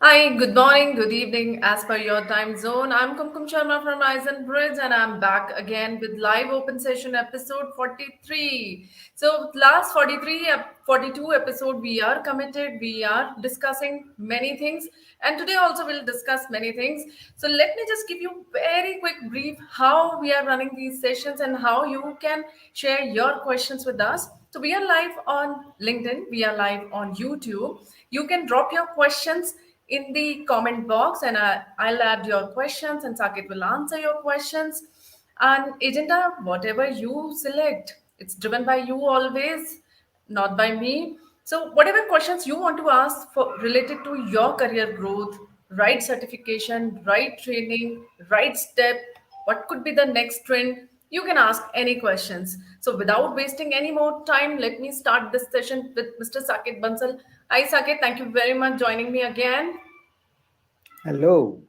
Hi, good morning, good evening, as per your time zone. I'm Kumkum Sharma from Ryzen Bridge, and I'm back again with live open session episode 43. So, last 43, 42 episode, we are committed, we are discussing many things, and today also we'll discuss many things. So, let me just give you very quick brief how we are running these sessions and how you can share your questions with us. So, we are live on LinkedIn, we are live on YouTube. You can drop your questions in the comment box and I'll add your questions and Saket will answer your questions. And agenda, whatever you select, it's driven by you always, not by me. So whatever questions you want to ask for related to your career growth, right certification, right training, right step, what could be the next trend, you can ask any questions. So without wasting any more time, let me start this session with Mr. Saket Bansal. Hi Saket, thank you very much joining me again. Hello.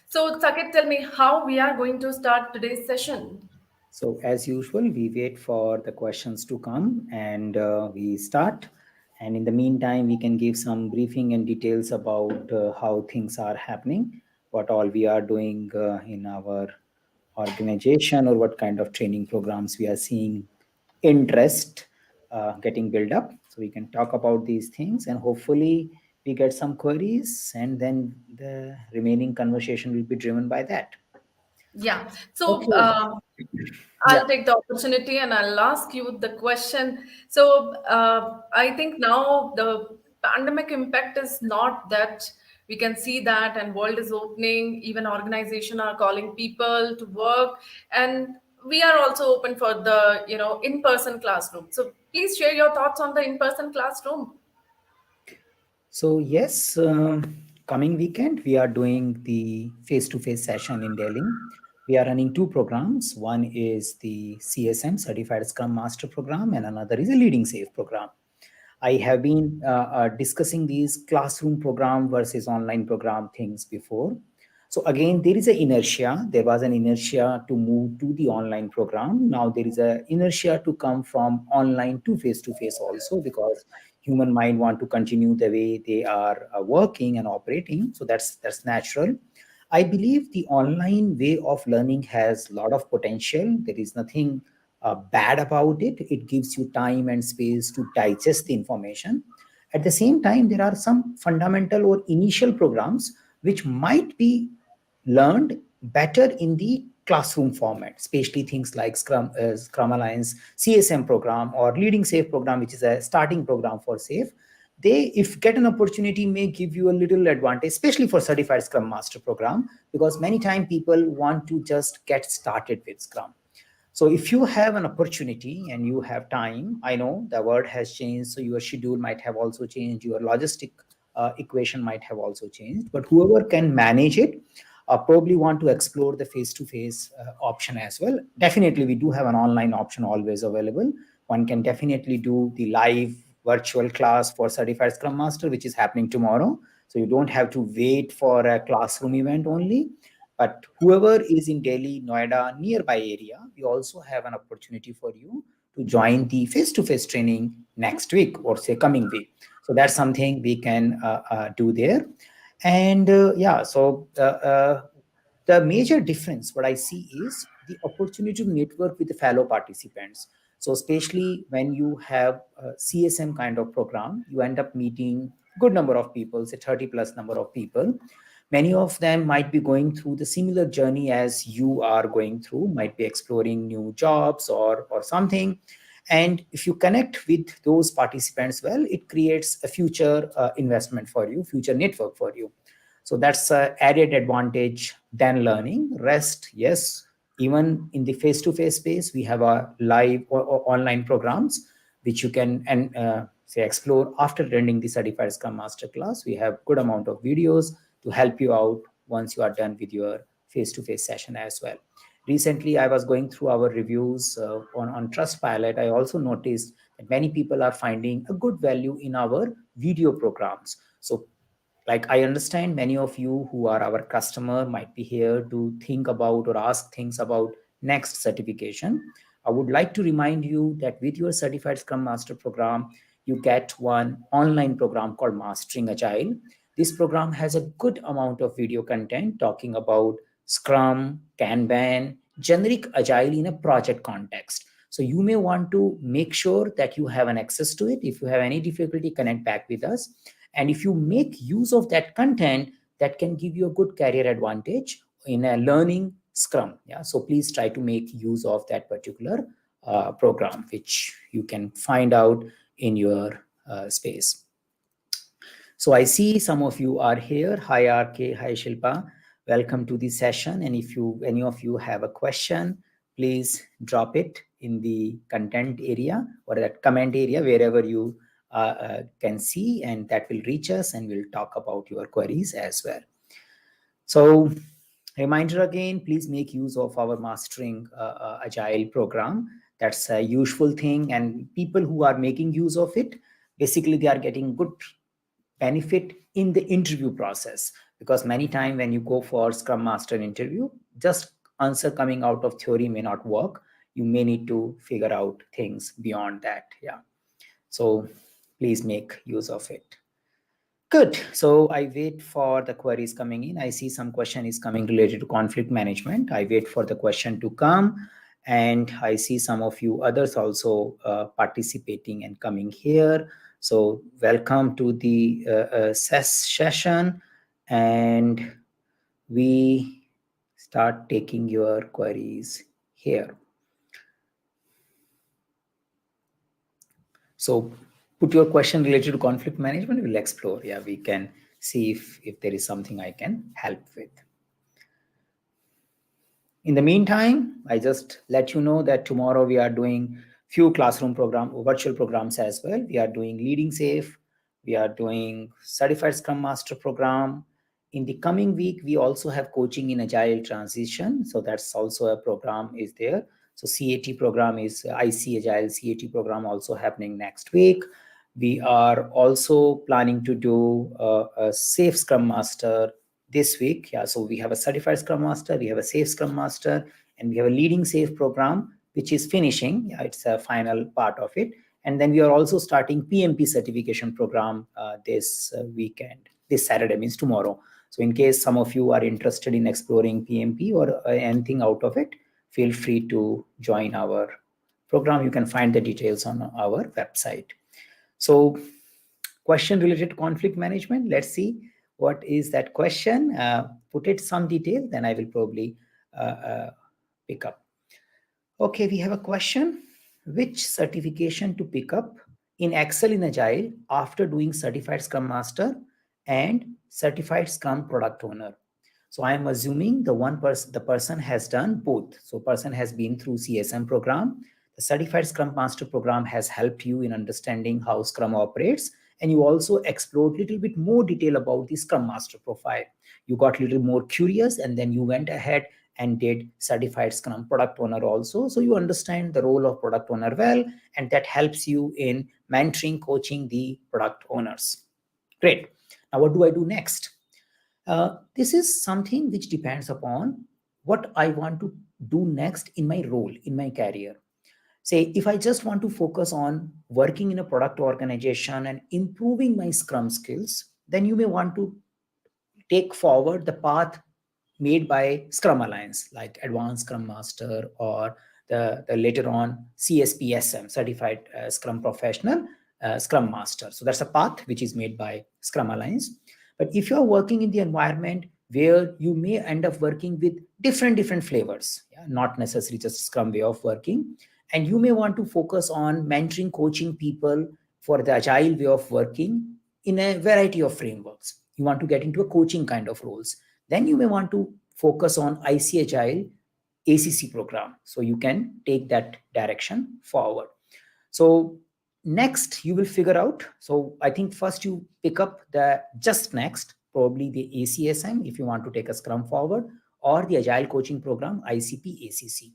So Saket, tell me how we are going to start today's session. So, as usual, we wait for the questions to come and we start. And in the meantime, we can give some briefing and details about how things are happening, what all we are doing in our organization, or what kind of training programs we are seeing interest getting built up. So, we can talk about these things and hopefully we get some queries, and then the remaining conversation will be driven by that. Yeah. So Okay. Yeah. I'll take the opportunity and I'll ask you the question. So I think now the pandemic impact is not that we can see that and world is opening, even organization are calling people to work, and we are also open for the in-person classroom. So please share your thoughts on the in-person classroom. So yes, coming weekend we are doing the face-to-face session in Delhi. We are running two programs. One is the CSM Certified Scrum Master program, and another is a Leading Safe program. I have been discussing these classroom program versus online program things before. So again, there is an inertia. There was an inertia to move to the online program. Now there is a inertia to come from online to face also, because human mind want to continue the way they are working and operating. So that's natural. I believe the online way of learning has a lot of potential. There is nothing bad about it. It gives you time and space to digest the information. At the same time, there are some fundamental or initial programs which might be learned better in the classroom format, especially things like Scrum Alliance, CSM program, or Leading Safe program, which is a starting program for Safe. They, if get an opportunity, may give you a little advantage, especially for Certified Scrum Master program, because many times people want to just get started with Scrum. So if you have an opportunity and you have time, I know the world has changed, so your schedule might have also changed, your logistic equation might have also changed, but whoever can manage it probably want to explore the face-to-face option as well. Definitely, we do have an online option always available. One can definitely do the live virtual class for Certified Scrum Master, which is happening tomorrow. So you don't have to wait for a classroom event only. But whoever is in Delhi, Noida, nearby area, we also have an opportunity for you to join the face-to-face training next week or say coming week. So that's something we can do there. And yeah, so the major difference what I see is the opportunity to network with the fellow participants. So especially when you have a CSM kind of program, you end up meeting good number of people, say 30 plus number of people. Many of them might be going through the similar journey as you are going through, might be exploring new jobs or something. And if you connect with those participants well, it creates a future investment for you, future network for you. So that's a added advantage than learning. Rest, yes, even in the face-to-face space, we have a live or online programs which you can and say explore after attending the certified Scrum Master class. We have good amount of videos to help you out once you are done with your face-to-face session as well. Recently, I was going through our reviews on Trustpilot. I also noticed that many people are finding a good value in our video programs. So like I understand many of you who are our customer might be here to think about or ask things about next certification. I would like to remind you that with your certified Scrum Master program, you get one online program called Mastering Agile. This program has a good amount of video content talking about Scrum, Kanban, generic Agile in a project context. So you may want to make sure that you have an access to it. If you have any difficulty, connect back with us. And if you make use of that content, that can give you a good career advantage in a learning Scrum. Yeah, so please try to make use of that particular program, which you can find out in your space. So I see some of you are here. Hi RK, hi Shilpa. Welcome to the session. And if any of you have a question, please drop it in the content area or that comment area, wherever you can see, and that will reach us and we'll talk about your queries as well. So reminder again, please make use of our Mastering Agile program. That's a useful thing, and people who are making use of it, basically they are getting good benefit in the interview process, because many times when you go for Scrum Master interview, just answer coming out of theory may not work. You may need to figure out things beyond that. Yeah, so please make use of it. Good. So I wait for the queries coming in. I see some question is coming related to conflict management. I wait for the question to come. And I see some of you others also participating and coming here. So welcome to the session. And we start taking your queries here. So put your question related to conflict management, we'll explore. Yeah, we can see if there is something I can help with. In the meantime, I just let you know that tomorrow we are doing few classroom virtual programs as well. We are doing Leading Safe. We are doing Certified Scrum Master program. In the coming week, we also have coaching in Agile transition. So that's also a program is there. So CAT program is IC Agile CAT program also happening next week. We are also planning to do a Safe Scrum Master this week. Yeah, so we have a Certified Scrum Master, we have a Safe Scrum Master, and we have a Leading Safe program, which is finishing. Yeah, it's a final part of it. And then we are also starting PMP certification program this weekend. This Saturday means tomorrow. So in case some of you are interested in exploring PMP or anything out of it, feel free to join our program. You can find the details on our website. So question related to conflict management, let's see what is that question. Put it some detail, then I will probably pick up. Okay, we have a question. Which certification to pick up in Excel in Agile after doing Certified Scrum Master and Certified Scrum Product Owner? So I am assuming the person has done both. So person has been through CSM program. The Certified Scrum Master program has helped you in understanding how Scrum operates, and you also explored a little bit more detail about the Scrum Master profile. You got a little more curious, and then you went ahead and did Certified Scrum Product Owner also. So you understand the role of product owner well, and that helps you in mentoring, coaching the product owners. Great. Now, what do I do next? This is something which depends upon what I want to do next in my role, in my career. Say, if I just want to focus on working in a product organization and improving my Scrum skills, then you may want to take forward the path made by Scrum Alliance, like Advanced Scrum Master or the later on CSPSM, Certified Scrum Professional Scrum Master. So that's a path which is made by Scrum Alliance. But if you're working in the environment where you may end up working with different flavors, yeah, not necessarily just Scrum way of working, and you may want to focus on mentoring, coaching people for the Agile way of working in a variety of frameworks. You want to get into a coaching kind of roles. Then you may want to focus on IC Agile ACC program. So you can take that direction forward. So next you will figure out. So I think first you pick up the just next, probably the ACSM if you want to take a Scrum forward, or the Agile coaching program, ICP ACC.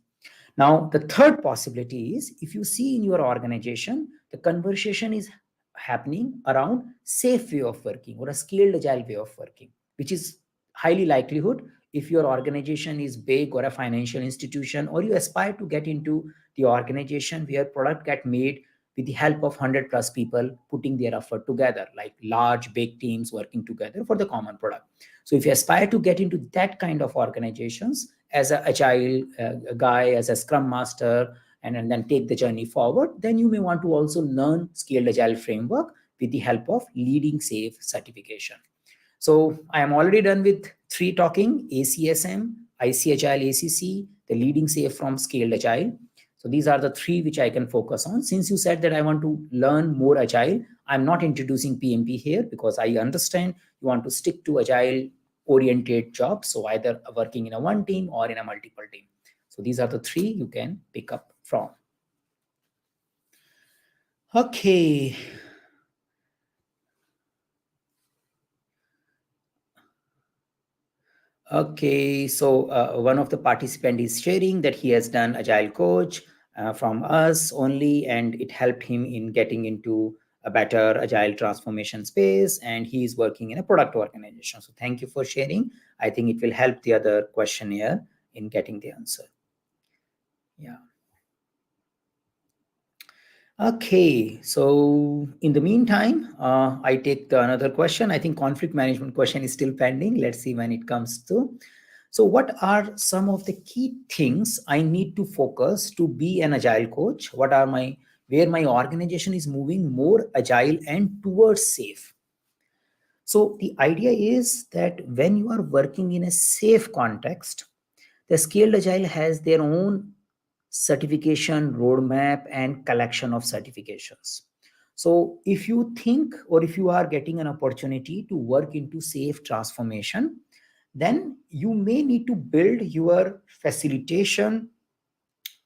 Now, the third possibility is if you see in your organization, the conversation is happening around safe way of working or a scaled Agile way of working, which is highly likelihood if your organization is big or a financial institution, or you aspire to get into the organization where product get made with the help of 100 plus people putting their effort together, like large, big teams working together for the common product. So if you aspire to get into that kind of organizations as an agile guy, as a scrum master, and then take the journey forward, then you may want to also learn scaled agile framework with the help of leading safe certification. So I am already done with 3 talking: ACSM, IC Agile ACC, the leading safe from scaled agile. So these are the 3 which I can focus on. Since you said that I want to learn more agile, I'm not introducing PMP here because I understand you want to stick to agile oriented jobs. So either working in a one team or in a multiple team. So these are the 3 you can pick up from. Okay. Okay, so one of the participant is sharing that he has done Agile Coach from us only, and it helped him in getting into a better Agile transformation space, and he is working in a product organization. So thank you for sharing. I think it will help the other questionnaire in getting the answer. Yeah. Okay, so in the meantime, I take another question. I think conflict management question is still pending. Let's see when it comes to. So what are some of the key things I need to focus to be an agile coach? What are where my organization is moving more agile and towards safe? So the idea is that when you are working in a safe context, the scaled agile has their own certification roadmap and collection of certifications. So if you think, or if you are getting an opportunity to work into safe transformation, then you may need to build your facilitation,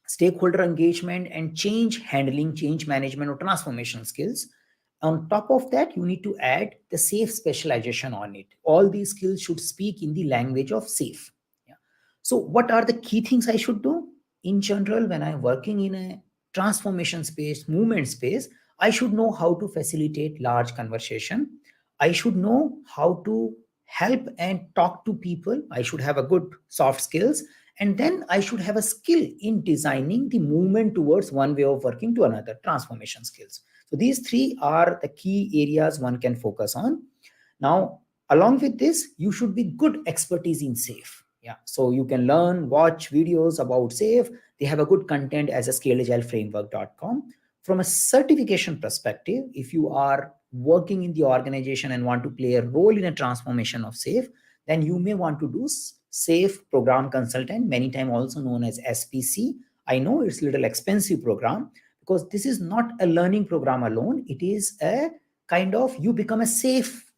stakeholder engagement, and change handling, change management, or transformation skills. On top of that, you need to add the safe specialization on it. All these skills should speak in the language of safe. Yeah. So what are the key things I should do? In general, when I'm working in a transformation space, movement space, I should know how to facilitate large conversation. I should know how to help and talk to people. I should have a good soft skills, and then I should have a skill in designing the movement towards one way of working to another, transformation skills. So these 3 are the key areas one can focus on. Now, along with this, you should be good expertise in safe. Yeah, so you can learn, watch videos about safe. They have a good content as a scaleagileFramework.com. From a certification perspective, if you are working in the organization and want to play a role in a transformation of safe, then you may want to do safe program consultant, many times also known as SPC. I know it's a little expensive program because this is not a learning program alone. It is a kind of, you become a safe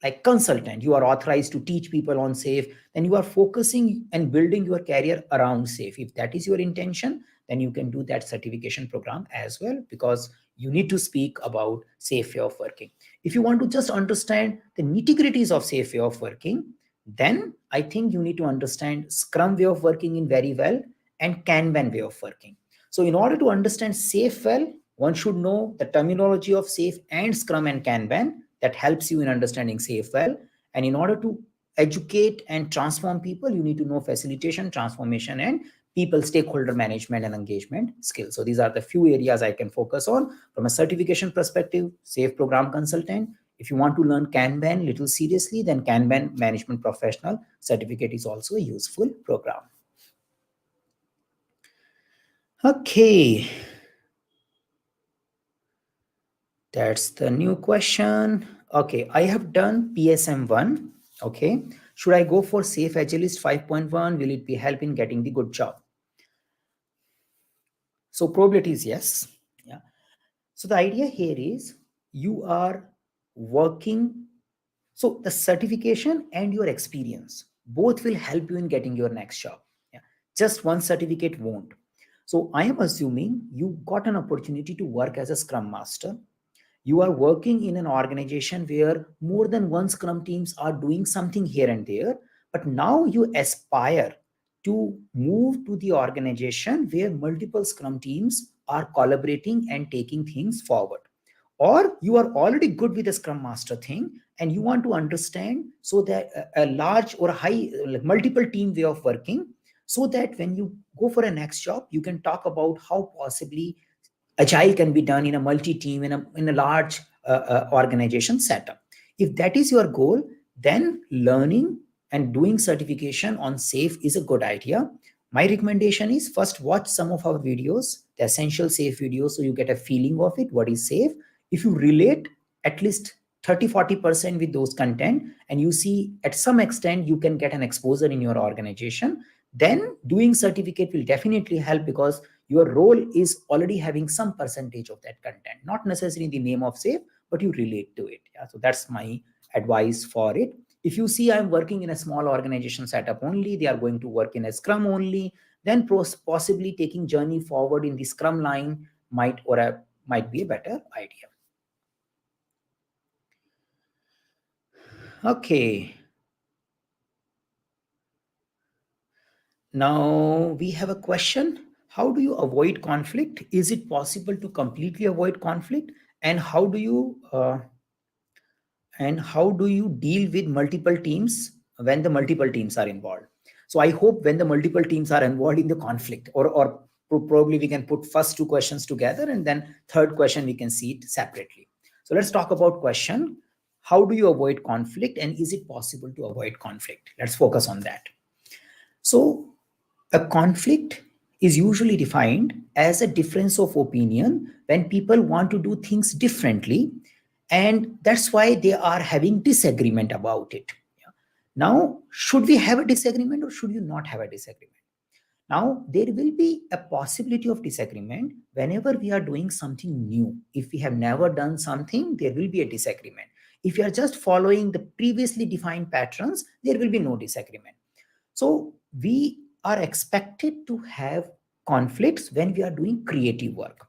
like consultant. You are authorized to teach people on safe. Then you are focusing and building your career around safe. If that is your intention, then you can do that certification program as well, because you need to speak about safe way of working. If you want to just understand the nitty-gritties of safe way of working, then I think you need to understand Scrum way of working in very well, and Kanban way of working. So in order to understand safe well, one should know the terminology of safe and Scrum and Kanban. That helps you in understanding safe well. And in order to educate and transform people, you need to know facilitation, transformation, and people stakeholder management and engagement skills. So these are the few areas I can focus on. From a certification perspective, safe program consultant. If you want to learn Kanban little seriously, then Kanban management professional certificate is also a useful program. Okay, that's the new question. Okay, I have done PSM1. Okay, should I go for Safe Agilist 5.1? Will it be help in getting the good job? So probability is yes. Yeah. So the idea here is you are working. So the certification and your experience both will help you in getting your next job. Yeah. Just one certificate won't. So I am assuming you got an opportunity to work as a Scrum Master. You are working in an organization where more than one Scrum teams are doing something here and there, but now you aspire to move to the organization where multiple Scrum teams are collaborating and taking things forward. Or you are already good with the Scrum Master thing and you want to understand so that a large or a high, like multiple team way of working, so that when you go for a next job, you can talk about how possibly Agile can be done in a multi-team, in a large organization setup. If that is your goal, then learning and doing certification on SAFe is a good idea. My recommendation is first watch some of our videos, the essential SAFe videos, so you get a feeling of it, what is SAFe. If you relate at least 30-40% with those content, and you see at some extent you can get an exposure in your organization, then doing certificate will definitely help, because your role is already having some percentage of that content, not necessarily in the name of SAFe, but you relate to it. Yeah, so that's my advice for it. If you see I'm working in a small organization setup only, they are going to work in a Scrum only, then possibly taking journey forward in the Scrum line might be a better idea. Okay. Now we have a question. How do you avoid conflict? Is it possible to completely avoid conflict? And how do you deal with multiple teams when the multiple teams are involved? So I hope when the multiple teams are involved in the conflict, or probably we can put first two questions together, and then third question we can see it separately. So let's talk about question. How do you avoid conflict, and is it possible to avoid conflict? Let's focus on that. So a conflict is usually defined as a difference of opinion when people want to do things differently, and that's why they are having disagreement about it. Now, should we have a disagreement or should you not have a disagreement? Now, there will be a possibility of disagreement whenever we are doing something new. If we have never done something, there will be a disagreement. If you are just following the previously defined patterns, there will be no disagreement. So we are expected to have conflicts when we are doing creative work.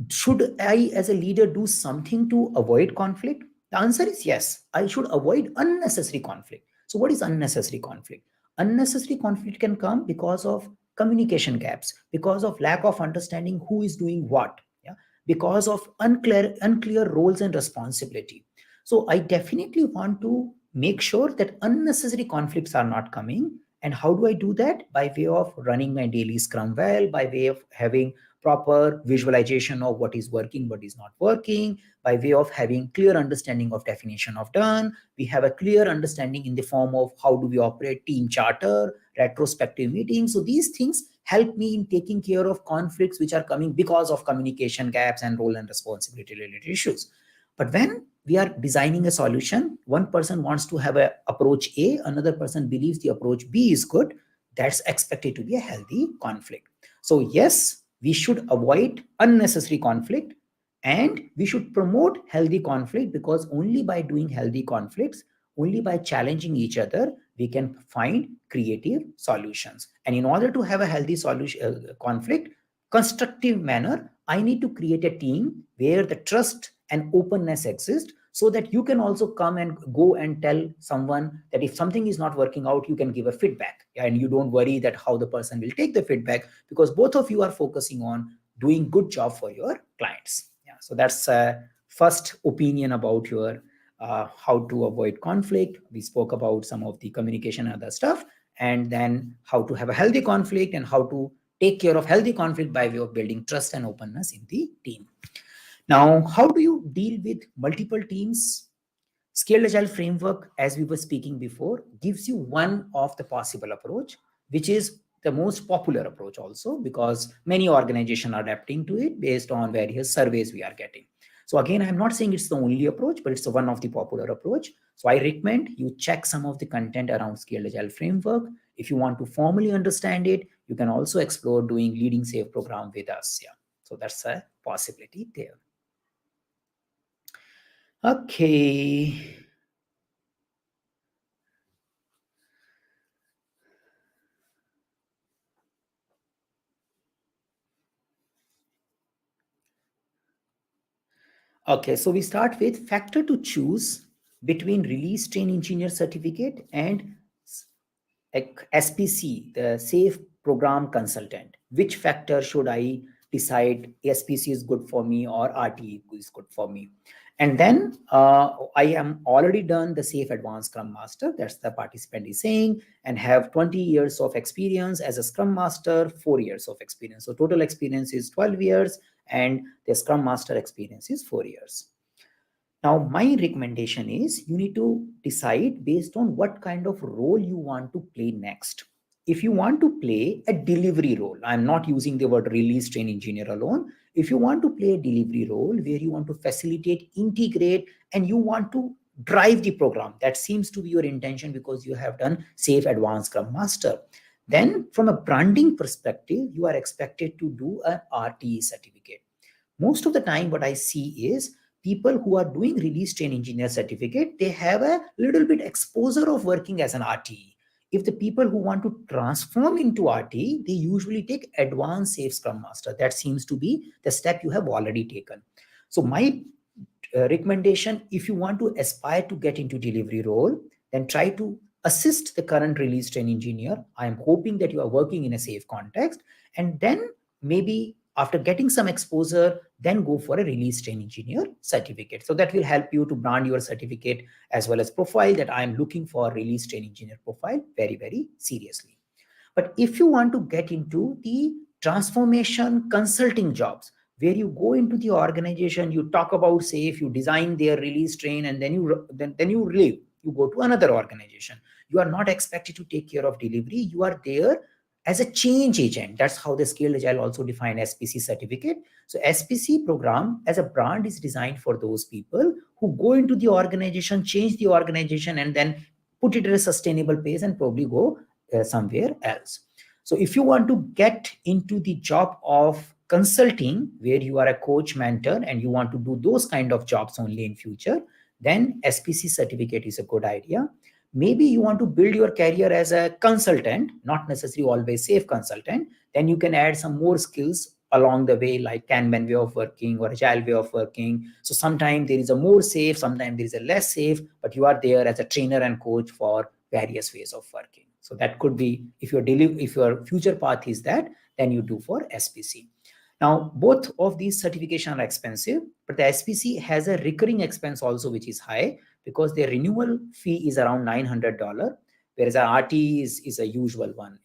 Should I, as a leader, do something to avoid conflict? The answer is yes. I should avoid unnecessary conflict. So, what is unnecessary conflict? Unnecessary conflict can come because of communication gaps, because of lack of understanding who is doing what, yeah, because of unclear roles and responsibility. So, I definitely want to make sure that unnecessary conflicts are not coming. And how do I do that? By way of running my daily Scrum well, by way of having proper visualization of what is working, what is not working, by way of having clear understanding of definition of done. We have a clear understanding in the form of how do we operate team charter, retrospective meetings. So these things help me in taking care of conflicts which are coming because of communication gaps and role and responsibility related issues. But when we are designing a solution, one person wants to have a approach A, another person believes the approach B is good, that's expected to be a healthy conflict. So yes, we should avoid unnecessary conflict, and we should promote healthy conflict, because only by doing healthy conflicts, only by challenging each other, we can find creative solutions. And in order to have a healthy solution conflict constructive manner, I need to create a team where the trust and openness exist, so that you can also come and go and tell someone that if something is not working out, you can give a feedback, and you don't worry that how the person will take the feedback, because both of you are focusing on doing good job for your clients. Yeah, so that's first opinion about your how to avoid conflict. We spoke about some of the communication and other stuff, and then how to have a healthy conflict and how to take care of healthy conflict by way of building trust and openness in the team. Now, how do you deal with multiple teams? Scaled Agile framework, as we were speaking before, gives you one of the possible approach, which is the most popular approach also, because many organizations are adapting to it based on various surveys we are getting. So again, I'm not saying it's the only approach, but it's one of the popular approach. So I recommend you check some of the content around Scaled Agile framework. If you want to formally understand it, you can also explore doing Leading Safe program with us. Yeah, so that's a possibility there. Okay. Okay, so we start with factor to choose between release train engineer certificate and SPC, the safe program consultant. Which factor should I decide SPC is good for me or RTE is good for me? And then I am already done the safe advanced Scrum Master, that's the participant is saying, and have 20 years of experience as a Scrum Master, 4 years of experience. So total experience is 12 years, and the Scrum Master experience is 4 years. Now, my recommendation is you need to decide based on what kind of role you want to play next. If you want to play a delivery role, I'm not using the word release train engineer alone. If you want to play a delivery role where you want to facilitate, integrate, and you want to drive the program, that seems to be your intention because you have done Safe Advanced Scrum Master. Then, from a branding perspective, you are expected to do an RTE certificate. Most of the time, what I see is people who are doing release train engineer certificate, they have a little bit exposure of working as an RTE. If the people who want to transform into RTE, they usually take advanced Safe Scrum Master. That seems to be the step you have already taken. So my recommendation, if you want to aspire to get into delivery role, then try to assist the current release train engineer. I am hoping that you are working in a safe context, and then maybe after getting some exposure, then go for a release train engineer certificate. So that will help you to brand your certificate as well as profile that I am looking for release train engineer profile very, very seriously. But if you want to get into the transformation consulting jobs, where you go into the organization, you talk about safe, you design their release train, and then you leave. You go to another organization. You are not expected to take care of delivery. You are there as a change agent. That's how the Scaled Agile also define SPC certificate. So SPC program as a brand is designed for those people who go into the organization, change the organization, and then put it at a sustainable pace and probably go somewhere else. So if you want to get into the job of consulting, where you are a coach, mentor, and you want to do those kind of jobs only in future, then SPC certificate is a good idea. Maybe you want to build your career as a consultant, not necessarily always safe consultant, then you can add some more skills along the way, like Kanban way of working or Agile way of working. So sometimes there is a more safe, sometimes there is a less safe, but you are there as a trainer and coach for various ways of working. So that could be, if your future path is that, then you do for SPC. Now, both of these certifications are expensive, but the SPC has a recurring expense also, which is high because their renewal fee is around $900, whereas an RT is a usual one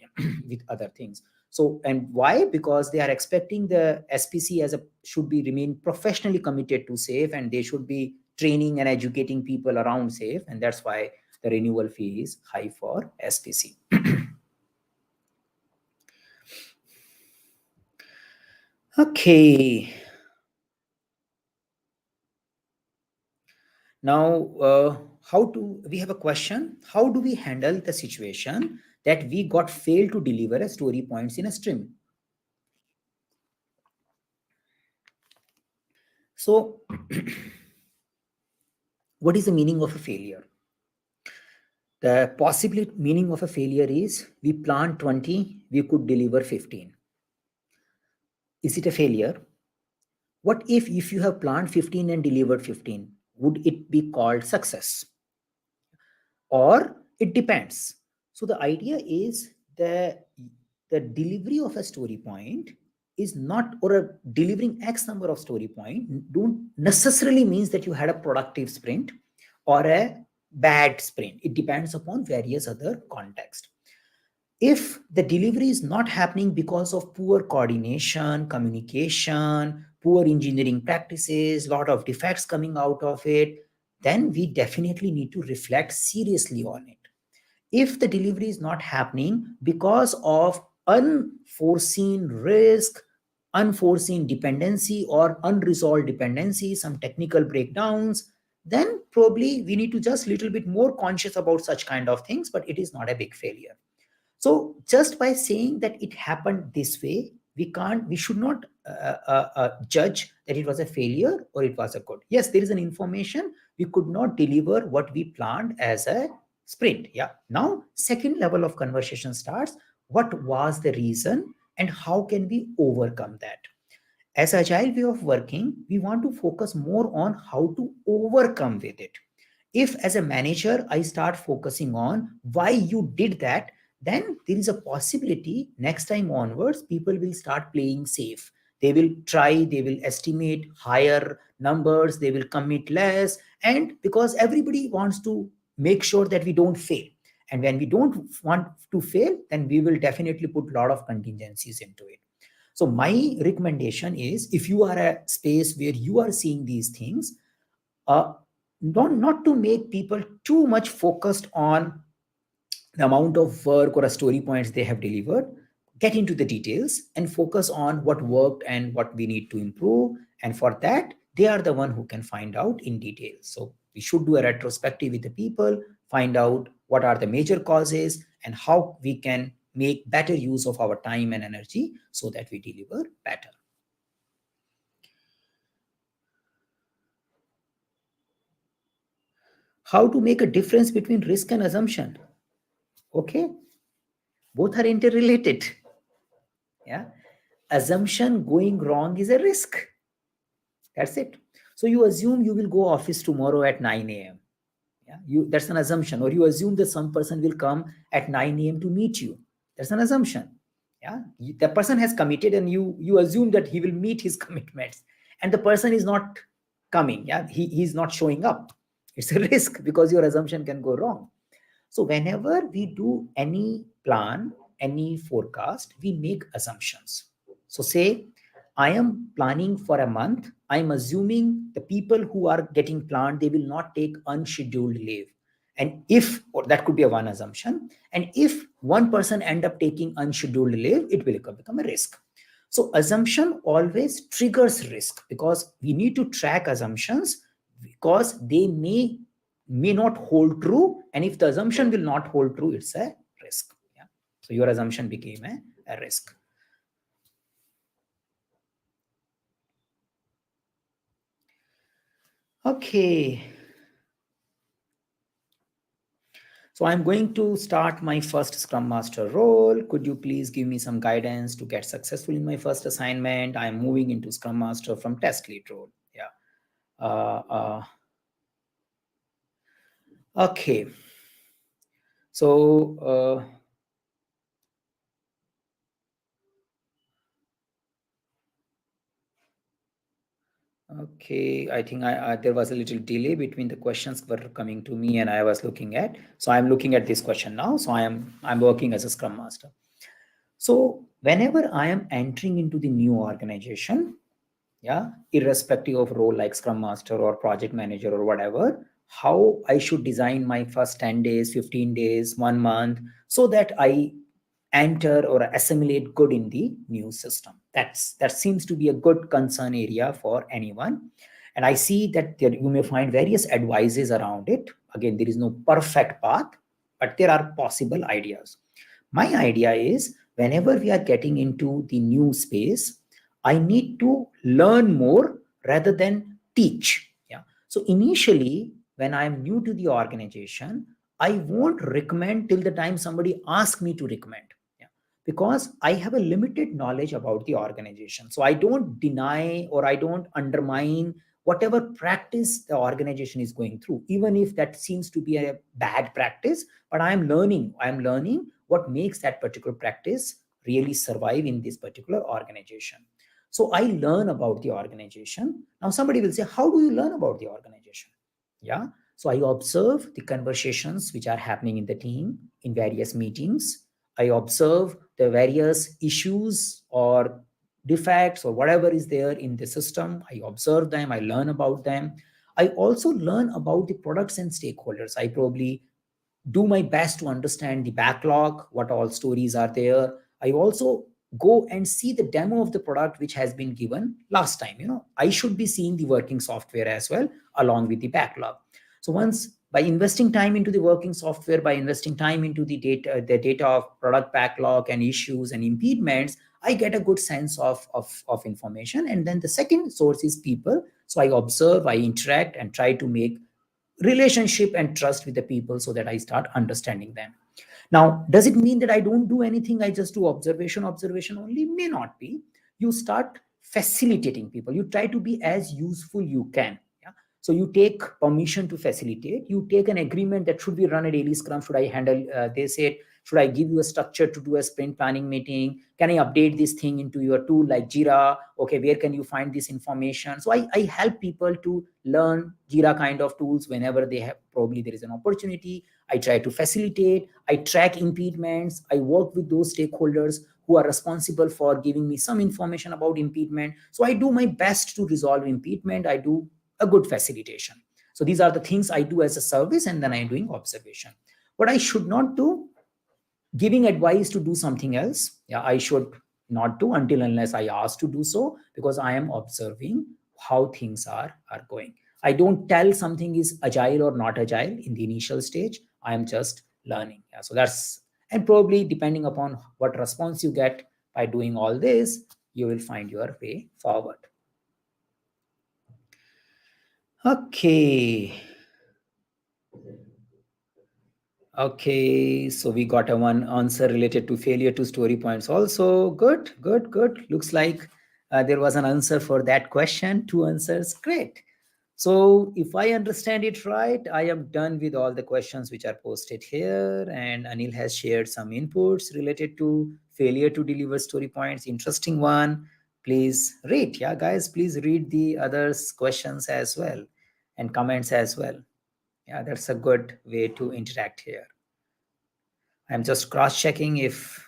with other things. So, and why? Because they are expecting the SPC should be remain professionally committed to safe, and they should be training and educating people around safe, and that's why the renewal fee is high for SPC. Okay. Now, we have a question. How do we handle the situation that we got failed to deliver a story points in a stream? So, what is the meaning of a failure? The possible meaning of a failure is we planned 20, we could deliver 15. Is it a failure? What if you have planned 15 and delivered 15? Would it be called success? Or it depends. So the idea is the delivery of a story point is not, or a delivering X number of story point don't necessarily means that you had a productive sprint or a bad sprint. It depends upon various other context. If the delivery is not happening because of poor coordination, communication, poor engineering practices, lot of defects coming out of it, then we definitely need to reflect seriously on it. If the delivery is not happening because of unforeseen risk, unforeseen dependency, or unresolved dependency, some technical breakdowns, then probably we need to just little bit more conscious about such kind of things, but it is not a big failure. So just by saying that it happened this way, we should not judge that it was a failure or it was a good. Yes, there is an information we could not deliver what we planned as a sprint. Yeah. Now, second level of conversation starts. What was the reason and how can we overcome that? As agile way of working, we want to focus more on how to overcome with it. If as a manager I start focusing on why you did that, then there is a possibility next time onwards people will start playing safe. They will try, they will estimate higher numbers, they will commit less, and because everybody wants to make sure that we don't fail, and when we don't want to fail, then we will definitely put a lot of contingencies into it. So my recommendation is, if you are a space where you are seeing these things, uh, not to make people too much focused on the amount of work or a story points they have delivered. Get into the details and focus on what worked and what we need to improve. And for that, they are the one who can find out in detail. So we should do a retrospective with the people, find out what are the major causes and how we can make better use of our time and energy so that we deliver better. How to make a difference between risk and assumption? Okay, both are interrelated. Yeah, assumption going wrong is a risk. That's it. So you assume you will go office tomorrow at 9 a.m. Yeah, that's an assumption. Or you assume that some person will come at 9 a.m. to meet you. That's an assumption. Yeah, the person has committed, and you assume that he will meet his commitments, and the person is not coming. Yeah, he's not showing up. It's a risk because your assumption can go wrong. So whenever we do any plan, any forecast, we make assumptions. So say I am planning for a month. I'm assuming the people who are getting planned, they will not take unscheduled leave. And if, or that could be a one assumption, and if one person end up taking unscheduled leave, it will become a risk. So assumption always triggers risk because we need to track assumptions because they may not hold true, and if the assumption will not hold true, it's a risk. Yeah, so your assumption became a risk. Okay, so I'm going to start my first Scrum Master role. Could you please give me some guidance to get successful in my first assignment? I'm moving into Scrum Master from test lead role. Yeah. Okay, so okay, I think there was a little delay between the questions were coming to me and I was looking at. So I'm looking at this question now. So I'm working as a Scrum Master. So whenever I am entering into the new organization, yeah, irrespective of role like Scrum Master or project manager or whatever, how I should design my first 10 days, 15 days, 1 month, so that I enter or assimilate good in the new system. That seems to be a good concern area for anyone. And I see that there you may find various advices around it. Again, there is no perfect path, but there are possible ideas. My idea is, whenever we are getting into the new space, I need to learn more rather than teach. Yeah. So initially, when I am new to the organization, I won't recommend till the time somebody asks me to recommend. Yeah. Because I have a limited knowledge about the organization. So I don't deny or I don't undermine whatever practice the organization is going through, even if that seems to be a bad practice. But I'm learning what makes that particular practice really survive in this particular organization. So I learn about the organization. Now somebody will say, how do you learn about the organization? Yeah. So I observe the conversations which are happening in the team in various meetings. I observe the various issues or defects or whatever is there in the system. I observe them. I learn about them. I also learn about the products and stakeholders. I probably do my best to understand the backlog, what all stories are there. I also go and see the demo of the product which has been given last time. I should be seeing the working software as well along with the backlog. So once, by investing time into the working software, by investing time into the data of product backlog and issues and impediments, I get a good sense of information. And then the second source is people. So I observe, I interact, and try to make relationship and trust with the people so that I start understanding them. Now, does it mean that I don't do anything? I just do observation only? May not be. You start facilitating people. You try to be as useful you can. Yeah? So you take permission to facilitate. You take an agreement that should we run a daily scrum? Should I handle this? Should I give you a structure to do a sprint planning meeting? Can I update this thing into your tool like Jira? Okay, where can you find this information? So I help people to learn Jira kind of tools whenever they have, probably there is an opportunity. I try to facilitate. I track impediments. I work with those stakeholders who are responsible for giving me some information about impediment. So I do my best to resolve impediment. I do a good facilitation. So these are the things I do as a service, and then I'm doing observation. What I should not do, giving advice to do something else. Yeah, I should not do until unless I ask to do so, because I am observing how things are going. I don't tell something is agile or not agile in the initial stage. I am just learning. Yeah, so that's, and probably depending upon what response you get by doing all this, you will find your way forward. Okay. Okay, so we got a one answer related to failure to story points also. Good, good, good. Looks like there was an answer for that question. Two answers. Great. So if I understand it right, I am done with all the questions which are posted here, and Anil has shared some inputs related to failure to deliver story points. Interesting one. Please read. Yeah, guys, please read the others' questions as well and comments as well. Yeah, that's a good way to interact here. I'm just cross-checking if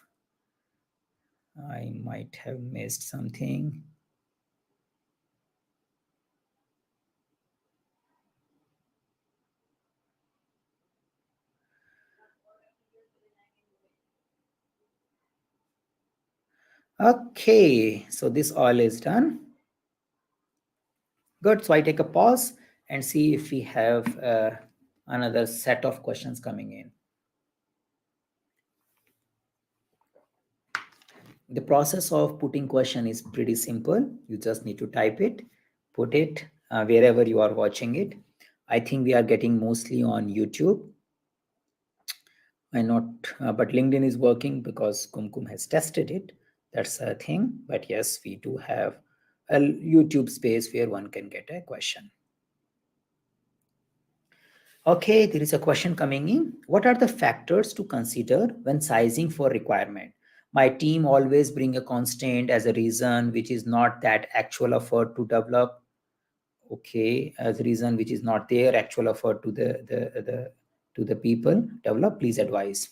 I might have missed something. Okay, so this all is done. Good, so I take a pause and see if we have another set of questions coming in. The process of putting question is pretty simple. You just need to type it, put it wherever you are watching it. I think we are getting mostly on YouTube. And not, but LinkedIn is working because Kumkum has tested it. That's a thing. But yes, we do have a YouTube space where one can get a question. Okay, there is a question coming in. What are the factors to consider when sizing for requirement? My team always bring a constant as a reason, which is not that actual effort to develop. Okay, as a reason which is not their actual effort to the people develop. Please advise.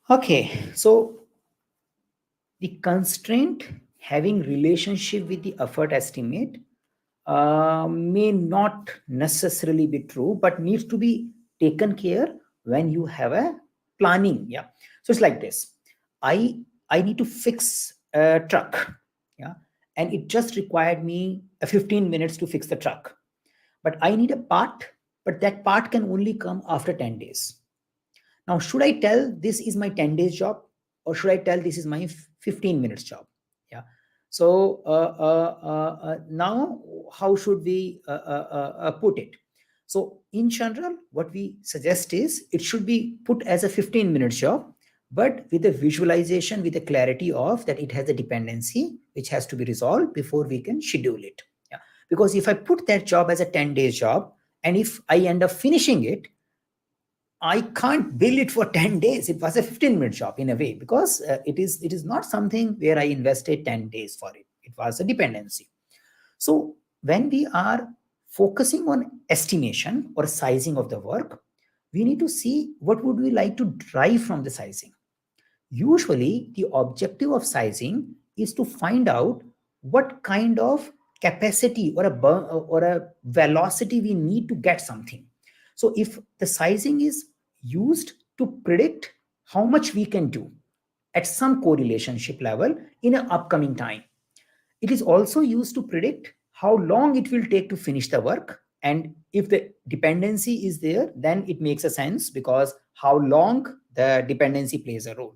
Okay, so the constraint having relationship with the effort estimate may not necessarily be true, but needs to be taken care when you have a planning. Yeah, so it's like this. I need to fix a truck. Yeah, and it just required me a 15 minutes to fix the truck, but I need a part, but that part can only come after 10 days. Now, should I tell this is my 10 days job, or should I tell this is my 15 minutes job? Yeah. So now how should we put it? So in general, what we suggest is it should be put as a 15 minutes job, but with a visualization, with a clarity of that it has a dependency which has to be resolved before we can schedule it. Yeah. Because if I put that job as a 10 days job, and if I end up finishing it, I can't bill it for 10 days. It was a 15-minute job in a way, because it is not something where I invested 10 days for it. It was a dependency. So when we are focusing on estimation or sizing of the work, we need to see what would we like to drive from the sizing. Usually the objective of sizing is to find out what kind of capacity or a velocity we need to get something. So if the sizing is used to predict how much we can do at some correlationship level in an upcoming time, it is also used to predict how long it will take to finish the work. And if the dependency is there, then it makes a sense, because how long the dependency plays a role.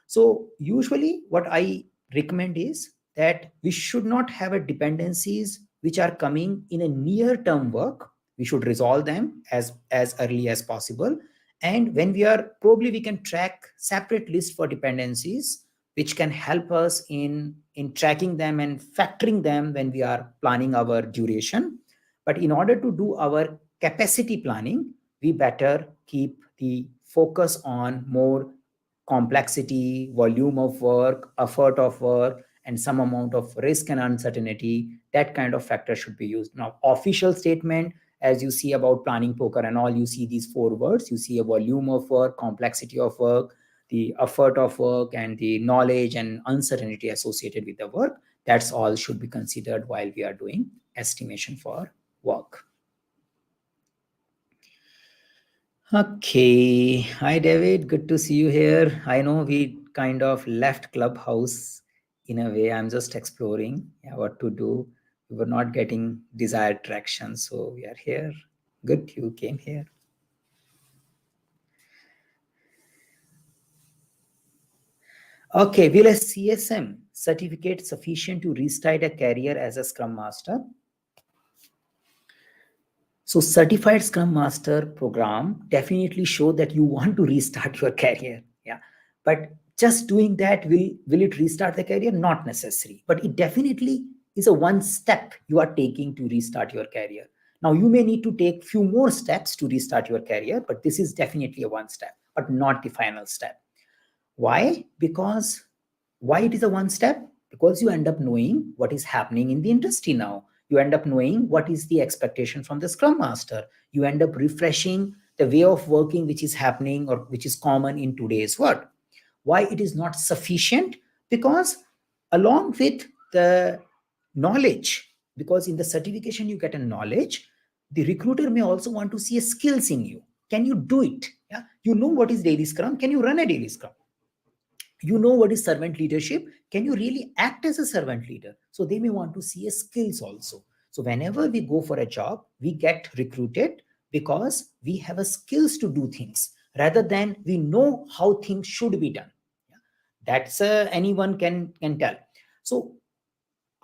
So usually what I recommend is that we should not have a dependencies which are coming in a near term work. We should resolve them as early as possible. And when we are, probably we can track separate lists for dependencies, which can help us in tracking them and factoring them when we are planning our duration. But in order to do our capacity planning, we better keep the focus on more complexity, volume of work, effort of work, and some amount of risk and uncertainty. That kind of factor should be used. Now, official statement, as you see about planning poker and all, you see these four words. You see a volume of work, complexity of work, the effort of work and the knowledge and uncertainty associated with the work. That's all should be considered while we are doing estimation for work. Okay. Hi, David. Good to see you here. I know we kind of left Clubhouse in a way. I'm just exploring what to do. We were not getting desired traction. So we are here. Good you came here. Okay. Will a CSM certificate sufficient to restart a career as a Scrum Master? So certified Scrum Master program definitely show that you want to restart your career. Yeah. But just doing that, will it restart the career? Not necessary. But it definitely is a one step you are taking to restart your career. Now you may need to take few more steps to restart your career, but this is definitely a one step, but not the final step. Why? Because why it is a one step? Because you end up knowing what is happening in the industry now. You end up knowing what is the expectation from the Scrum Master. You end up refreshing the way of working which is happening or which is common in today's world. Why it is not sufficient? Because along with the knowledge, because in the certification you get a knowledge, the recruiter may also want to see a skills in you. Can you do it? Yeah, you know what is daily Scrum. Can you run a daily Scrum? You know what is servant leadership. Can you really act as a servant leader? So they may want to see a skills also. So whenever we go for a job, we get recruited because we have a skills to do things rather than we know how things should be done. Yeah. That's anyone can tell. So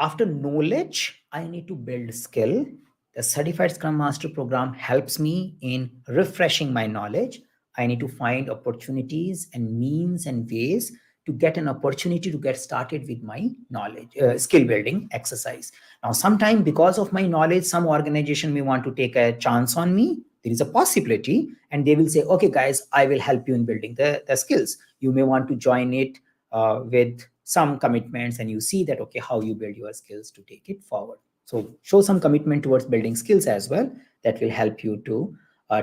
after knowledge, I need to build skill. The certified Scrum Master program helps me in refreshing my knowledge. I need to find opportunities and means and ways to get an opportunity to get started with my knowledge, skill building exercise. Now, sometime because of my knowledge, some organization may want to take a chance on me. There is a possibility, and they will say, okay, guys, I will help you in building the skills. You may want to join it with some commitments, and you see that, okay, how you build your skills to take it forward. So show some commitment towards building skills as well. That will help you to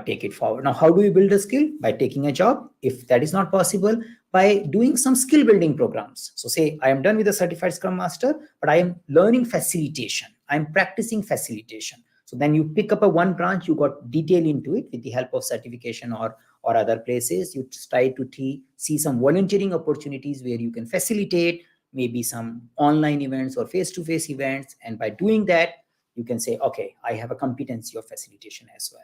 take it forward. Now, how do you build a skill? By taking a job. If that is not possible, by doing some skill building programs. So say I am done with the certified Scrum Master, but I am learning facilitation. I'm practicing facilitation. So then you pick up a one branch, you got detail into it with the help of certification or other places. You try to see some volunteering opportunities where you can facilitate maybe some online events or face-to-face events. And by doing that, you can say, okay, I have a competency of facilitation as well.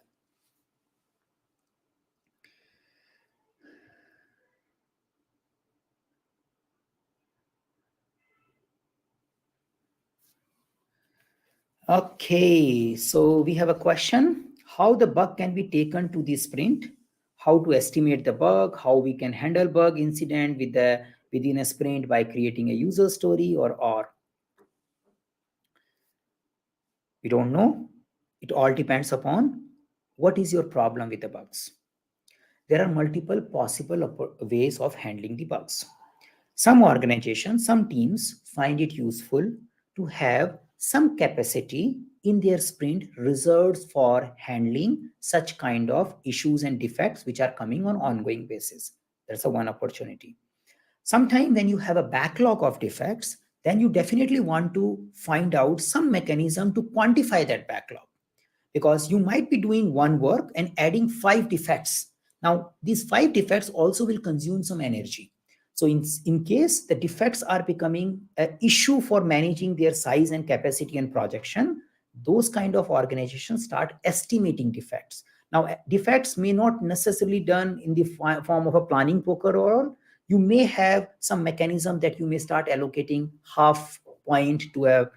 Okay, so we have a question. How the bug can be taken to the sprint? How to estimate the bug? How we can handle bug incident within a sprint by creating a user story or we don't know. It all depends upon what is your problem with the bugs. There are multiple possible ways of handling the bugs. Some organizations, some teams find it useful to have some capacity in their sprint reserved for handling such kind of issues and defects which are coming on ongoing basis. That's a one opportunity. Sometimes when you have a backlog of defects, then you definitely want to find out some mechanism to quantify that backlog, because you might be doing one work and adding 5 defects. Now, these 5 defects also will consume some energy. So in case the defects are becoming an issue for managing their size and capacity and projection, those kind of organizations start estimating defects. Now, defects may not necessarily done in the form of a planning poker or all. You may have some mechanism that you may start allocating half point to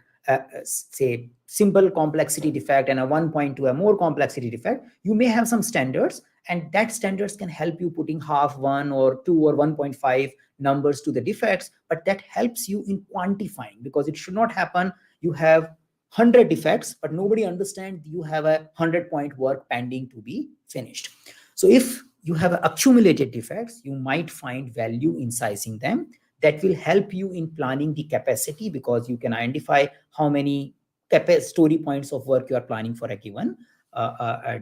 say simple complexity defect and a 1 point to a more complexity defect. You may have some standards, and that standards can help you putting half, 1 or 2 or 1.5 numbers to the defects, but that helps you in quantifying, because it should not happen you have 100 defects but nobody understands you have a 100-point work pending to be finished. So if you have accumulated defects, you might find value in sizing them. That will help you in planning the capacity, because you can identify how many story points of work you are planning for a given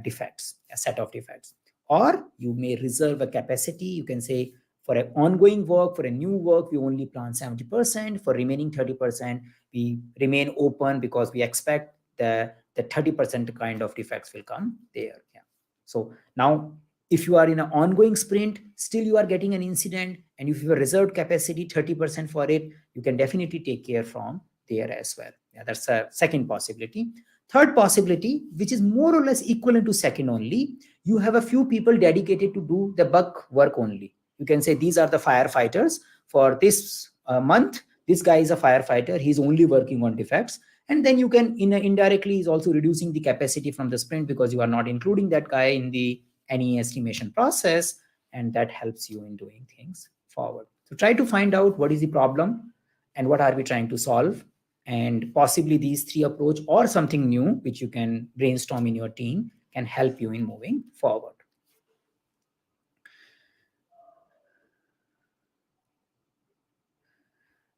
defects, a set of defects. Or you may reserve a capacity. You can say For an ongoing work, for a new work, we only plan 70%. For remaining 30%, we remain open because we expect the 30% kind of defects will come there. Yeah. So now, if you are in an ongoing sprint, still you are getting an incident, and if you have reserved capacity 30% for it, you can definitely take care from there as well. Yeah, that's a second possibility. Third possibility, which is more or less equivalent to second only, you have a few people dedicated to do the bug work only. You can say these are the firefighters for this month. This guy is a firefighter. He's only working on defects. And then you can indirectly is also reducing the capacity from the sprint because you are not including that guy in the any estimation process, and that helps you in doing things forward. So try to find out what is the problem and what are we trying to solve, and possibly these three approach or something new which you can brainstorm in your team can help you in moving forward.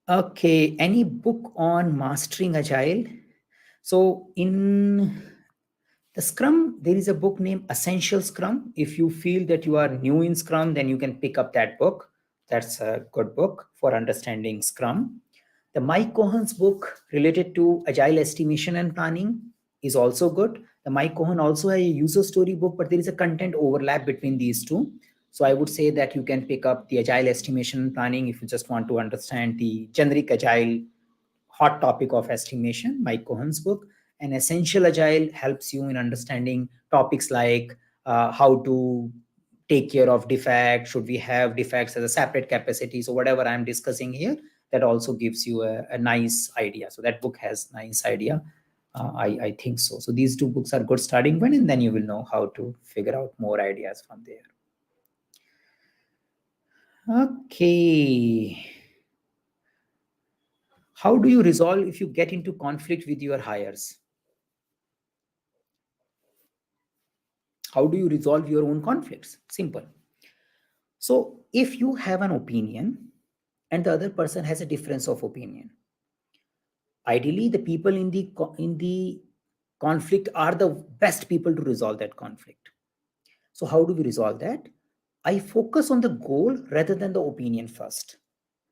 Okay, any book on mastering Agile? So in the Scrum, there is a book named Essential Scrum. If you feel that you are new in Scrum, then you can pick up that book. That's a good book for understanding Scrum. The Mike Cohen's book related to Agile estimation and planning is also good. The Mike Cohen also has a user story book, but there is a content overlap between these two. So I would say that you can pick up the Agile estimation and planning if you just want to understand the generic Agile hot topic of estimation, Mike Cohen's book. And Essential Agile helps you in understanding topics like how to take care of defects, should we have defects as a separate capacity. So whatever I'm discussing here, that also gives you a nice idea. So that book has nice idea. I think so. So these two books are good starting point, and then you will know how to figure out more ideas from there. Okay. How do you resolve if you get into conflict with your hires? How do you resolve your own conflicts? Simple. So if you have an opinion and the other person has a difference of opinion, ideally the people in the conflict are the best people to resolve that conflict. So how do we resolve that? I focus on the goal rather than the opinion first.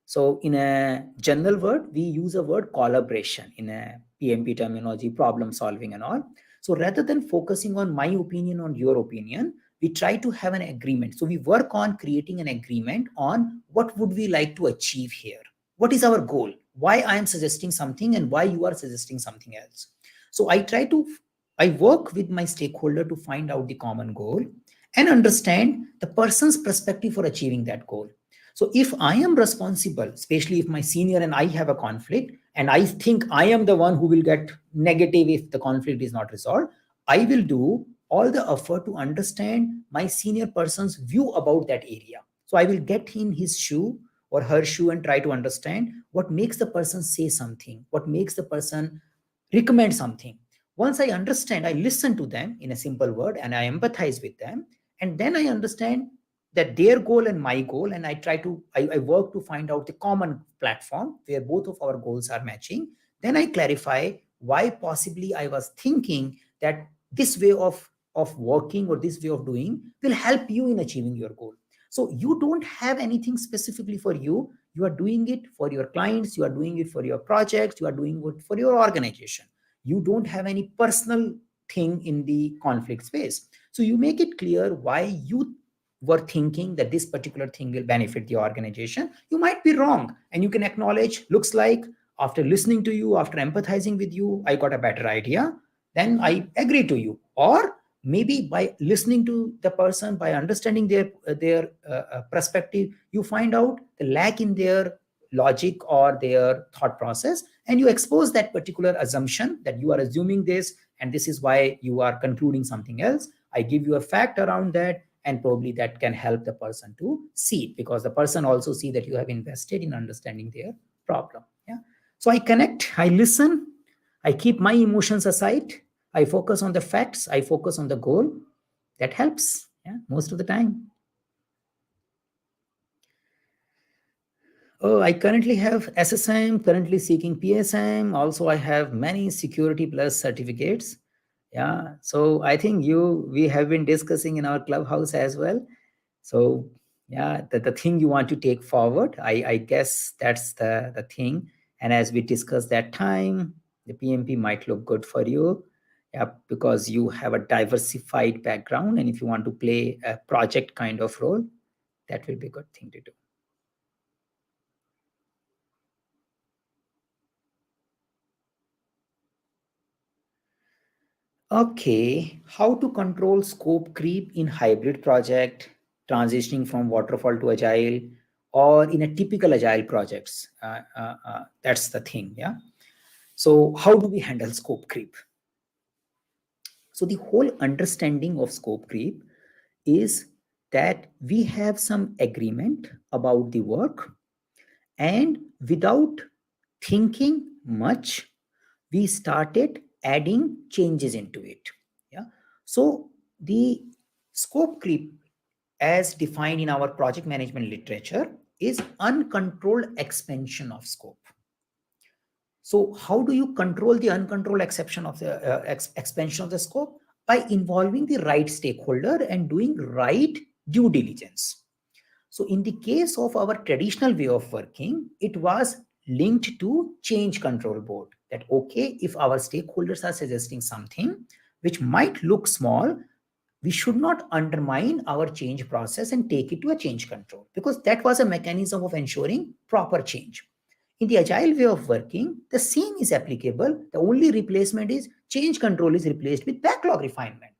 So in a general word, we use a word collaboration in a PMP terminology, problem solving and all. So rather than focusing on my opinion on your opinion, we try to have an agreement. So we work on creating an agreement on what would we like to achieve here. What is our goal? Why I am suggesting something and why you are suggesting something else. So I work with my stakeholder to find out the common goal and understand the person's perspective for achieving that goal. So if I am responsible, especially if my senior and I have a conflict, and I think I am the one who will get negative if the conflict is not resolved, I will do all the effort to understand my senior person's view about that area. So I will get in his shoe or her shoe and try to understand what makes the person say something, what makes the person recommend something. Once I understand, I listen to them in a simple word and I empathize with them. And then I understand that their goal and my goal, and I work to find out the common platform where both of our goals are matching. Then I clarify why possibly I was thinking that this way of working or this way of doing will help you in achieving your goal. So you don't have anything specifically for you. You are doing it for your clients, you are doing it for your projects, you are doing it for your organization. You don't have any personal thing in the conflict space. So you make it clear why you were thinking that this particular thing will benefit the organization. You might be wrong, and you can acknowledge, looks like after listening to you, after empathizing with you, I got a better idea. Then I agree to you. Or maybe by listening to the person, by understanding their perspective, you find out the lack in their logic or their thought process, and you expose that particular assumption that you are assuming this, and this is why you are concluding something else. I give you a fact around that, and probably that can help the person to see it, because the person also see that you have invested in understanding their problem. Yeah. So I connect, I listen, I keep my emotions aside, I focus on the facts, I focus on the goal. That helps, yeah, most of the time. Oh, I currently have SSM, currently seeking PSM. Also, I have many security plus certificates. Yeah. So I think we have been discussing in our clubhouse as well. So Yeah, the thing you want to take forward. I guess that's the thing. And as we discussed that time, the PMP might look good for you. Yeah, because you have a diversified background, and if you want to play a project kind of role, that will be a good thing to do. Okay, how to control scope creep in hybrid project, transitioning from waterfall to agile, or in a typical agile projects. That's the thing. Yeah. So how do we handle scope creep? So the whole understanding of scope creep is that we have some agreement about the work, and without thinking much, we started adding changes into it. Yeah. So the scope creep, as defined in our project management literature, is uncontrolled expansion of scope. So how do you control the uncontrolled exception of the expansion of the scope? By involving the right stakeholder and doing right due diligence. So in the case of our traditional way of working, it was linked to change control board. That okay, if our stakeholders are suggesting something which might look small, we should not undermine our change process and take it to a change control, because that was a mechanism of ensuring proper change. In the agile way of working, the same is applicable. The only replacement is change control is replaced with backlog refinement.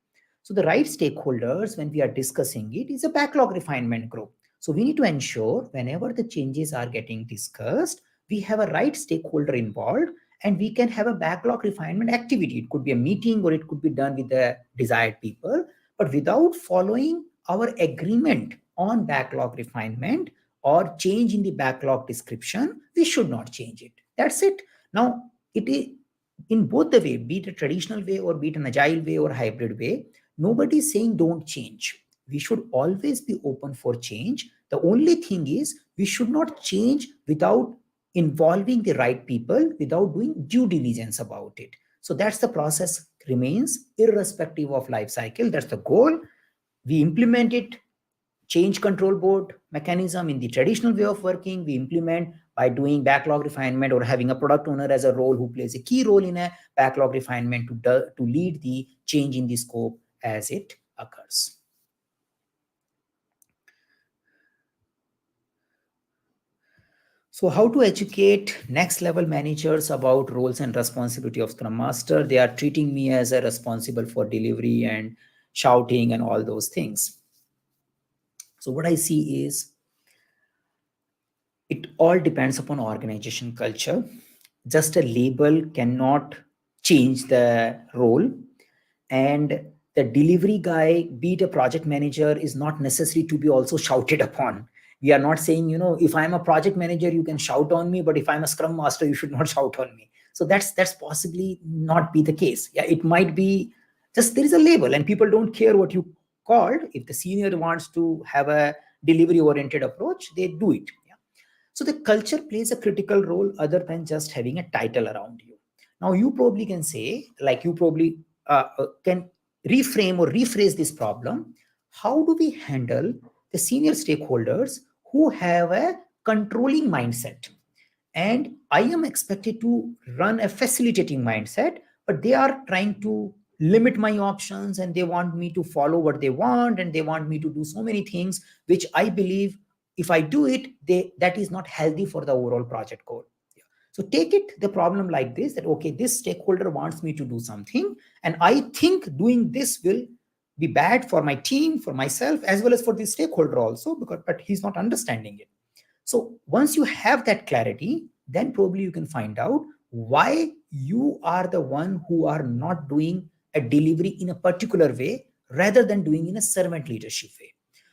So the right stakeholders, when we are discussing it, is a backlog refinement group. So we need to ensure whenever the changes are getting discussed, we have a right stakeholder involved, and we can have a backlog refinement activity. It could be a meeting or it could be done with the desired people, but without following our agreement on backlog refinement or change in the backlog description, we should not change it. That's it. Now, it is in both the way, be it a traditional way or be it an agile way or hybrid way, nobody is saying don't change. We should always be open for change. The only thing is we should not change without involving the right people, without doing due diligence about it. So that's the process remains irrespective of life cycle. That's the goal. We implement it, change control board mechanism in the traditional way of working. We implement by doing backlog refinement or having a product owner as a role who plays a key role in a backlog refinement to lead the change in the scope as it occurs. So how to educate next level managers about roles and responsibility of Scrum Master? They are treating me as a responsible for delivery and shouting and all those things. So what I see is it all depends upon organization culture. Just a label cannot change the role. And the delivery guy, be it a project manager, is not necessary to be also shouted upon. We are not saying, if I'm a project manager, you can shout on me, but if I'm a Scrum Master, you should not shout on me. So that's possibly not be the case. Yeah, it might be just there is a label and people don't care what you called. If the senior wants to have a delivery oriented approach, they do it. Yeah. So the culture plays a critical role other than just having a title around you. Now you probably can say, like you probably can reframe or rephrase this problem. How do we handle the senior stakeholders who have a controlling mindset? And I am expected to run a facilitating mindset, but they are trying to limit my options and they want me to follow what they want and they want me to do so many things, which I believe if I do it, that is not healthy for the overall project goal. So take it the problem like this, that okay, this stakeholder wants me to do something, and I think doing this will be bad for my team, for myself, as well as for the stakeholder also, because but he's not understanding it. So once you have that clarity, then probably you can find out why you are the one who are not doing a delivery in a particular way rather than doing in a servant leadership way.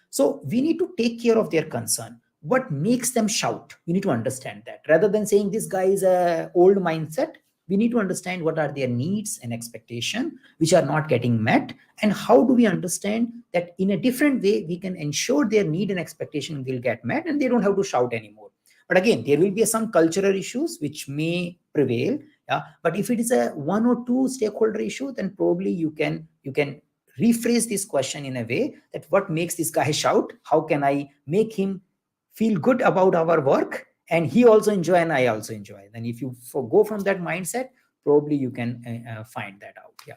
So we need to take care of their concern. What makes them shout? We need to understand that. Rather than saying this guy is a old mindset, we need to understand what are their needs and expectation which are not getting met, and how do we understand that in a different way we can ensure their need and expectation will get met and they don't have to shout anymore. But again, there will be some cultural issues which may prevail. Yeah, but if it is a one or two stakeholder issue, then probably you can rephrase this question in a way that what makes this guy shout? How can I make him feel good about our work? And he also enjoy and I also enjoy. Then if you go from that mindset, probably you can find that out. Yeah,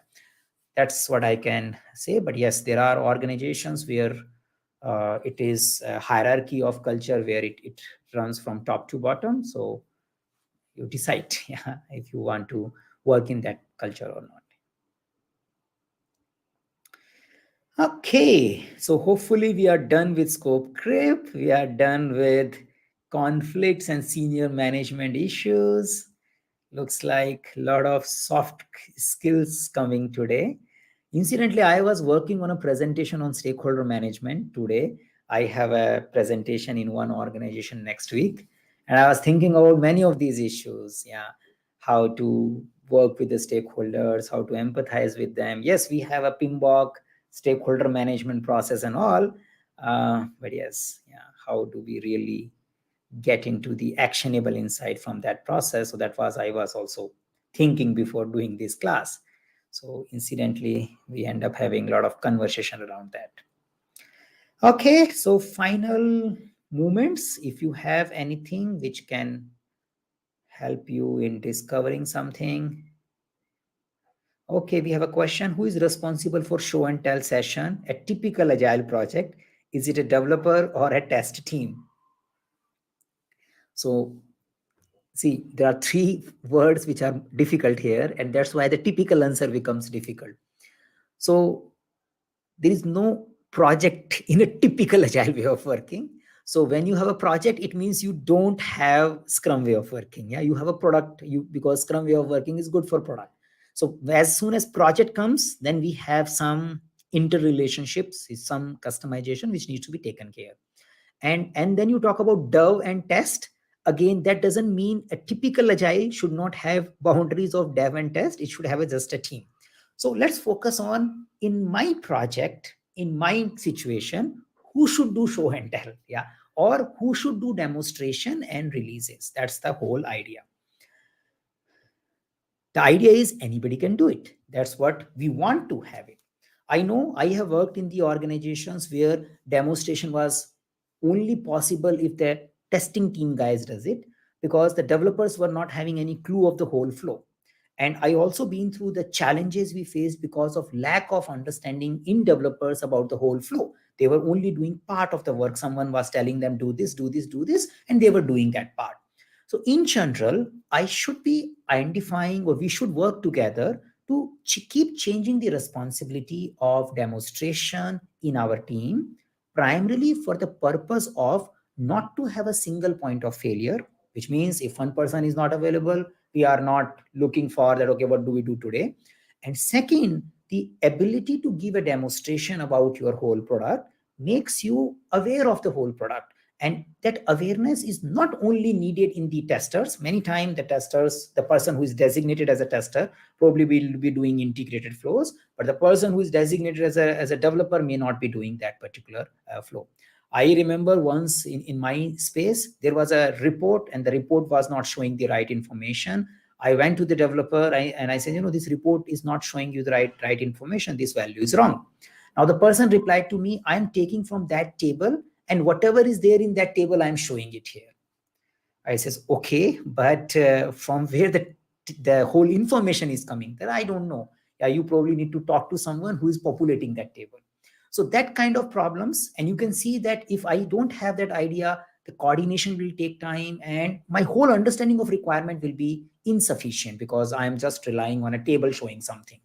that's what I can say. But yes, there are organizations where it is a hierarchy of culture where it runs from top to bottom. So you decide yeah, if you want to work in that culture or not. Okay, so hopefully we are done with scope creep. We are done with conflicts and senior management issues. Looks like a lot of soft skills coming today. Incidentally, I was working on a presentation on stakeholder management today. I have a presentation in one organization next week, and I was thinking about many of these issues. Yeah, how to work with the stakeholders, how to empathize with them. Yes, we have a PMBOK stakeholder management process and all, but yes, yeah, how do we really get into the actionable insight from that process? So that was I was also thinking before doing this class. So incidentally, we end up having a lot of conversation around that. Okay, so final moments, if you have anything which can help you in discovering something. Okay, we have a question. Who is responsible for show and tell session? A typical agile project. Is it a developer or a test team? So see, there are three words which are difficult here, and that's why the typical answer becomes difficult. So there is no project in a typical agile way of working. So when you have a project, it means you don't have Scrum way of working. Yeah, you have a product, you because Scrum way of working is good for product. So as soon as project comes, then we have some interrelationships, some customization which needs to be taken care. And then you talk about dev and test. Again, that doesn't mean a typical agile should not have boundaries of dev and test. It should have just a team. So let's focus on, in my project, in my situation, who should do show and tell, yeah, or who should do demonstration and releases. That's the whole idea. The idea is anybody can do it. That's what we want to have it. I know I have worked in the organizations where demonstration was only possible if the testing team guys does it, because the developers were not having any clue of the whole flow. And I also been through the challenges we faced because of lack of understanding in developers about the whole flow. They were only doing part of the work. Someone was telling them do this, do this, do this, and they were doing that part. So in general, I should be identifying, or we should work together to keep changing the responsibility of demonstration in our team, primarily for the purpose of not to have a single point of failure, which means if one person is not available, we are not looking for that, okay, what do we do today? And second, the ability to give a demonstration about your whole product makes you aware of the whole product. And that awareness is not only needed in the testers. Many times the testers, the person who is designated as a tester probably will be doing integrated flows, but the person who is designated as a developer may not be doing that particular flow. I remember once in my space, there was a report and the report was not showing the right information. I went to the developer and I said, this report is not showing you the right information. This value is wrong. Now the person replied to me, I'm taking from that table, and whatever is there in that table, I'm showing it here. I says, okay, but from where the whole information is coming, that I don't know. Yeah, you probably need to talk to someone who is populating that table. So that kind of problems, and you can see that if I don't have that idea, the coordination will take time, and my whole understanding of requirement will be insufficient because I am just relying on a table showing something.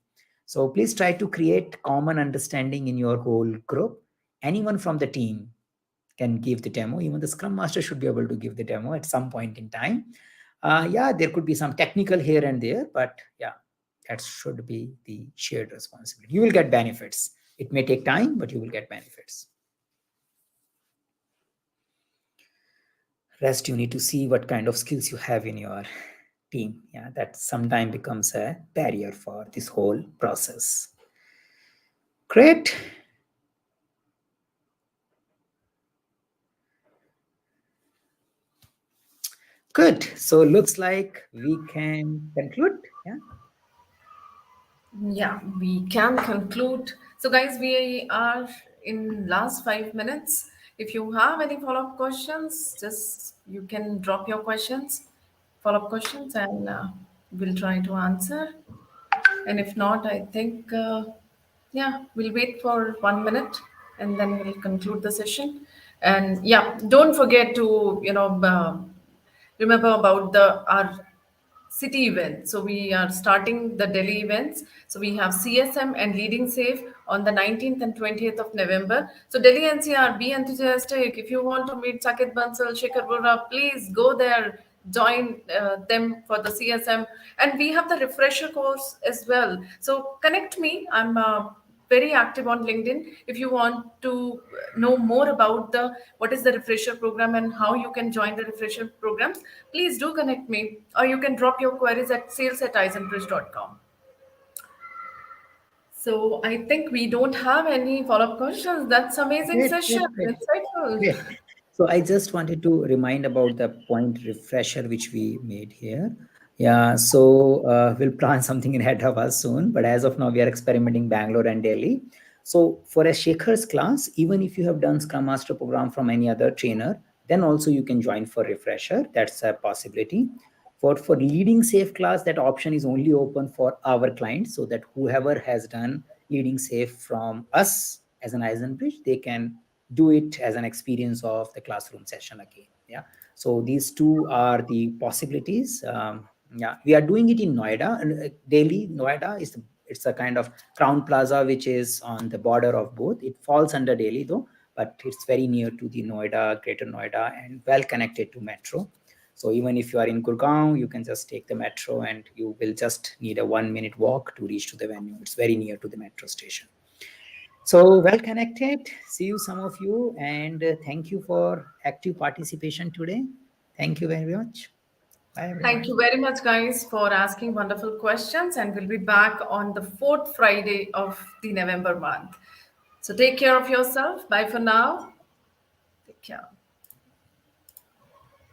So please try to create common understanding in your whole group. Anyone from the team can give the demo. Even the Scrum Master should be able to give the demo at some point in time. Yeah, there could be some technical here and there, but yeah, that should be the shared responsibility. You will get benefits. It may take time, but you will get benefits. Rest, you need to see what kind of skills you have in your team. Yeah, that sometimes becomes a barrier for this whole process. Great. Good. So looks like we can conclude. Yeah. Yeah, we can conclude. So, guys, we are in last 5 minutes. If you have any follow-up questions, just you can drop your questions, follow-up questions, and we'll try to answer. And if not, I think, yeah, we'll wait for 1 minute and then we'll conclude the session. And yeah, don't forget to, remember about the our city event. So we are starting the Delhi events. So we have CSM and Leading Safe on the 19th and 20th of November. So Delhi NCR, be enthusiastic. If you want to meet Saket Bansal, Shekhar Bora, please go there, join them for the CSM. And we have the refresher course as well. So connect me. I'm very active on LinkedIn. If you want to know more about the what is the refresher program and how you can join the refresher programs, please do connect me, or you can drop your queries at sales@eisenbridge.com. So I think we don't have any follow-up questions. That's amazing Great, session, great, great. insightful. Great. So I just wanted to remind about the point refresher which we made here. Yeah, so we'll plan something in ahead of us soon, but as of now, we are experimenting Bangalore and Delhi. So for a Shekhar's class, even if you have done Scrum Master program from any other trainer, then also you can join for refresher. That's a possibility. For leading safe class, that option is only open for our clients, so that whoever has done leading safe from us as an Eisenbridge, they can do it as an experience of the classroom session again. Yeah, so these two are the possibilities. Yeah, we are doing it in Noida, and Delhi Noida is it's a kind of Crown Plaza which is on the border of both. It falls under Delhi though, but it's very near to the Noida, Greater Noida, and well connected to metro. So even if you are in Gurgaon, you can just take the metro and you will just need a 1 minute walk to reach to the venue. It's very near to the metro station. So well connected. See you, some of you, and thank you for active participation today. Thank you very much. Bye, Thank you everyone. very much, guys, for asking wonderful questions. And we'll be back on the fourth Friday of the November month. So take care of yourself. Bye for now. Take care.